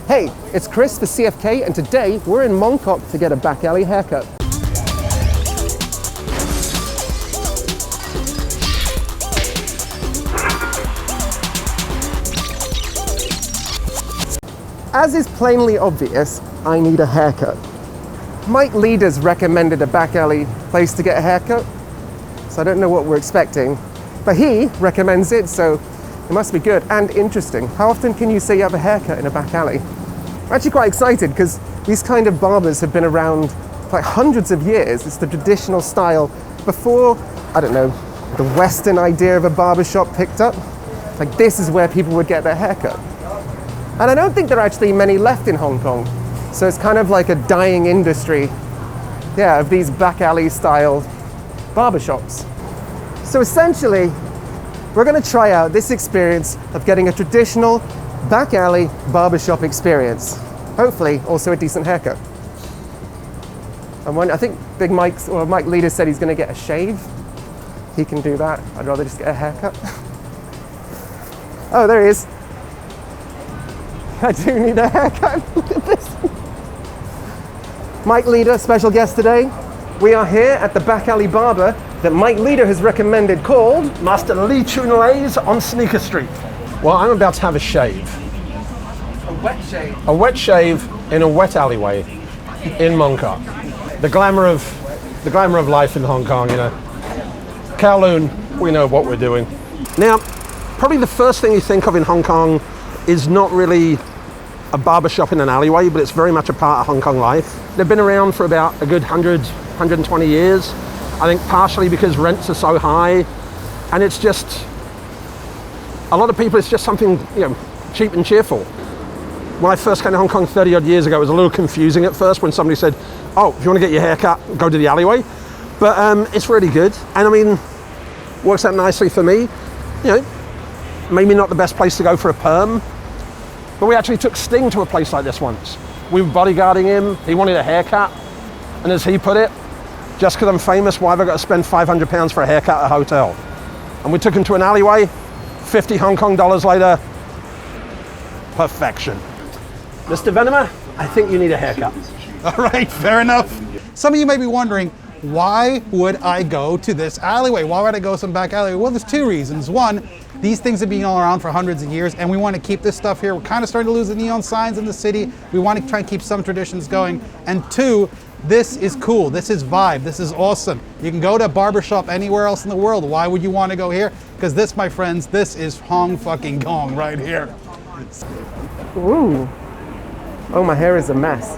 Hey, it's Chris for CFK, and today we're in Mong Kok to get a back alley haircut. As is plainly obvious, I need a haircut. Mike Leeder's recommended a back alley place to get a haircut, so I don't know what we're expecting, but he recommends it, so it must be good and interesting. How often can you say you have a haircut in a back alley? I'm actually quite excited because these kind of barbers have been around for like hundreds of years. It's the traditional style before, I don't know, the Western idea of a barbershop picked up. Like this is where people would get their haircut. And I don't think there are actually many left in Hong Kong. So it's kind of like a dying industry, yeah, of these back alley style barbershops. So essentially, we're going to try out this experience of getting a traditional back alley barbershop experience. Hopefully, also a decent haircut. I think Big Mike's or Mike Leeder said he's going to get a shave. He can do that. I'd rather just get a haircut. Oh, there he is. I do need a haircut. Look at this. Mike Leeder, special guest today. We are here at the back alley barber that Mike Leeder has recommended called Master Lee Chun-Lei's on Sneaker Street. Well, I'm about to have a shave. a wet shave. A wet shave in a wet alleyway in Mong Kok. The glamour of life in Hong Kong, you know. Kowloon, we know what we're doing. Now, probably the first thing you think of in Hong Kong is not really a barbershop in an alleyway, but it's very much a part of Hong Kong life. They've been around for about a good 120 years. I think partially because rents are so high, and it's just, a lot of people, it's just something, you know, cheap and cheerful. When I first came to Hong Kong 30 odd years ago, it was a little confusing at first when somebody said, oh, if you want to get your hair cut, go to the alleyway. But it's really good. And I mean, works out nicely for me. You know, maybe not the best place to go for a perm, but we actually took Sting to a place like this once. We were bodyguarding him, he wanted a haircut, and as he put it, just because I'm famous, why have I got to spend £500 for a haircut at a hotel? And we took him to an alleyway, 50 Hong Kong dollars later, perfection. Mr. Venema, I think you need a haircut. All right, fair enough. Some of you may be wondering, why would I go to this alleyway? Why would I go some back alleyway? Well, there's two reasons. One, these things have been all around for hundreds of years, and we want to keep this stuff here. We're kind of starting to lose the neon signs in the city. We want to try and keep some traditions going. And two, this is cool. This is vibe. This is awesome. You can go to a barbershop anywhere else in the world. Why would you want to go here? Because this, my friends, this is Hong fucking Kong right here. Ooh. Oh, my hair is a mess.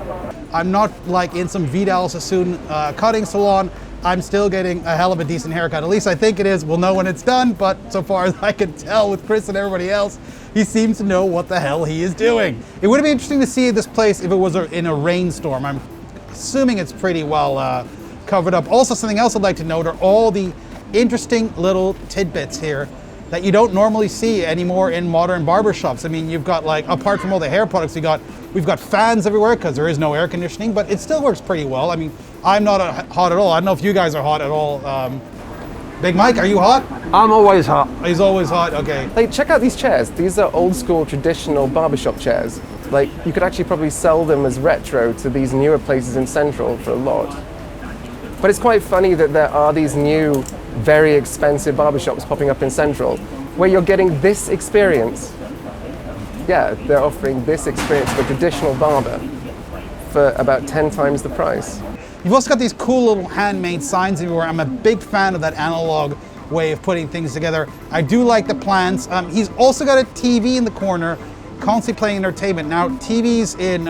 I'm not like in some Vidal Sassoon cutting salon. I'm still getting a hell of a decent haircut. At least I think it is. We'll know when it's done, but so far as I can tell with Chris and everybody else, he seems to know what the hell he is doing. It would be interesting to see this place if it was in a rainstorm. I'm assuming it's pretty well covered up. Also, something else I'd like to note are all the interesting little tidbits here that you don't normally see anymore in modern barbershops. I mean, you've got, like, apart from all the hair products, we've got fans everywhere because there is no air conditioning, but it still works pretty well. I mean, I'm not hot at all. I don't know if you guys are hot at all. Big Mike, are you hot? I'm always hot. He's always hot, okay. Like, check out these chairs. These are old school traditional barbershop chairs. Like, you could actually probably sell them as retro to these newer places in Central for a lot. But it's quite funny that there are these new, very expensive barbershops popping up in Central where you're getting this experience. Yeah, they're offering this experience for a traditional barber for about 10 times the price. You've also got these cool little handmade signs everywhere. I'm a big fan of that analog way of putting things together. I do like the plants. He's also got a TV in the corner, constantly playing entertainment. Now, TVs in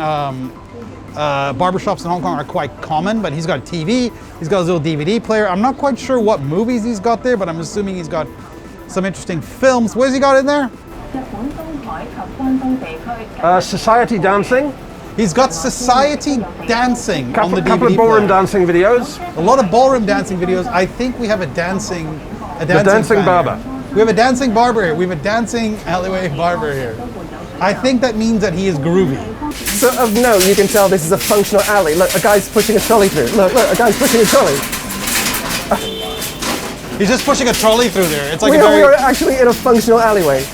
barbershops in Hong Kong are quite common, but he's got a TV, he's got his little DVD player. I'm not quite sure what movies he's got there, but I'm assuming he's got some interesting films. What has he got in there? Society dancing. He's got society dancing on the DVD couple of ballroom player. dancing videos. A lot of ballroom dancing videos. I think we have a dancing barber. Here. We have a dancing barber here. We have a dancing alleyway barber here. I think that means that he is groovy. So of note, you can tell this is a functional alley. Look, a guy's pushing a trolley through. Look, a guy's pushing a trolley. He's just pushing a trolley through there. It's like we are actually in a functional alleyway.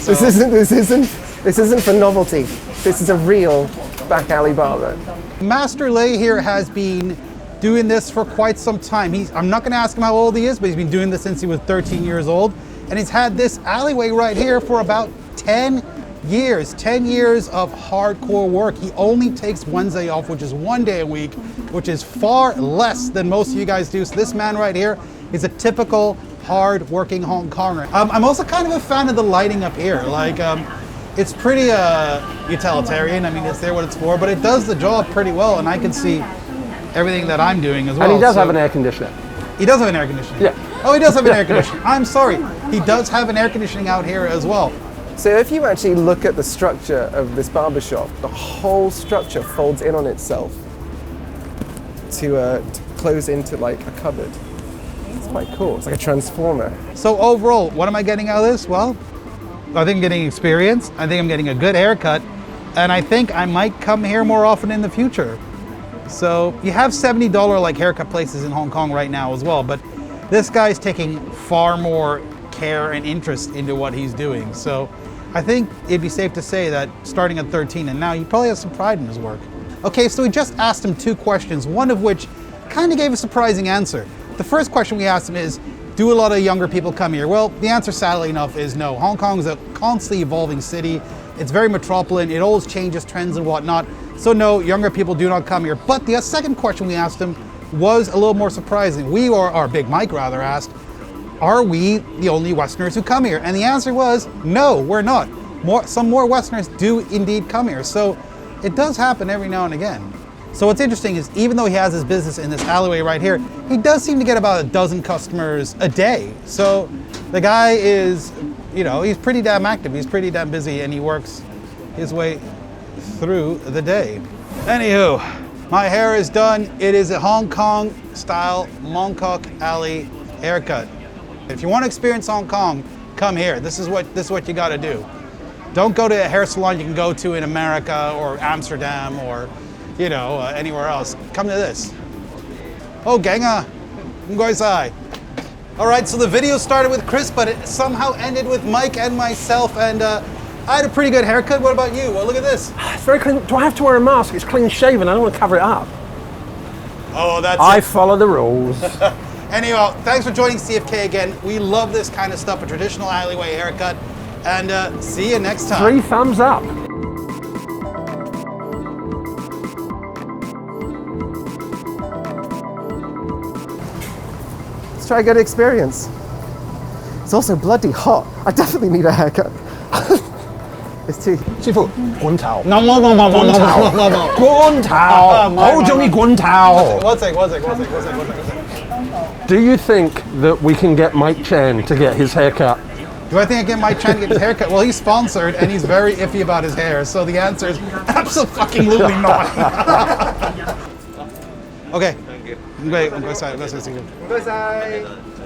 So, this isn't for novelty. This is a real back alley barber. Master Lay here has been doing this for quite some time. I'm not going to ask him how old he is, but he's been doing this since he was 13 years old. And he's had this alleyway right here for about 10 years. 10 years of hardcore work. He only takes Wednesday off, which is 1 day a week, which is far less than most of you guys do. So this man right here is a typical hard-working Hong Konger. I'm also kind of a fan of the lighting up here. Like, it's pretty utilitarian. I mean, it's there what it's for, but it does the job pretty well, and I can see everything that I'm doing as well. And he does have an air conditioner. He does have an air conditioner? Yeah. Oh, he does have an air conditioner. I'm sorry. He does have an air conditioning out here as well. So if you actually look at the structure of this barbershop, the whole structure folds in on itself to close into like a cupboard. It's quite cool. It's like a transformer. So overall, what am I getting out of this? Well, I think I'm getting experience. I think I'm getting a good haircut. And I think I might come here more often in the future. So you have $70 like haircut places in Hong Kong right now as well. But this guy's taking far more care and interest into what he's doing. So I think it'd be safe to say that starting at 13 and now, he probably has some pride in his work. Okay, so we just asked him 2 questions, one of which kind of gave a surprising answer. The first question we asked him is, do a lot of younger people come here? Well, the answer, sadly enough, is no. Hong Kong is a constantly evolving city. It's very metropolitan. It always changes trends and whatnot. So no, younger people do not come here. But the second question we asked him was a little more surprising. Or Big Mike rather asked, are we the only Westerners who come here? And the answer was, no, we're not. Some more Westerners do indeed come here. So it does happen every now and again. So what's interesting is even though he has his business in this alleyway right here, he does seem to get about a dozen customers a day. So the guy is, you know, he's pretty damn active. He's pretty damn busy and he works his way through the day. Anywho, my hair is done. It is a Hong Kong style Mong Kok alley haircut. If you want to experience Hong Kong, come here. This is what you got to do. Don't go to a hair salon you can go to in America or Amsterdam or, you know, anywhere else. Come to this. Oh, ganga, sai. All right, so the video started with Chris, but it somehow ended with Mike and myself, and I had a pretty good haircut. What about you? Well, look at this. It's very clean. Do I have to wear a mask? It's clean shaven. I don't want to cover it up. Oh, that's I follow the rules. Anyhow, thanks for joining CFK again. We love this kind of stuff, a traditional alleyway haircut. And see you next time. 3 thumbs up. Let's try a good experience. It's also bloody hot. I definitely need a haircut. It's too... 師傅，滾頭。No. 滾頭。好中意滾頭。 One sec. Do you think that we can get Mike Chen to get his haircut? Do I think I can get Mike Chen to get his haircut? Well, he's sponsored and he's very iffy about his hair, so the answer is absolutely not. Okay. Thank you. Great. I'm going to say.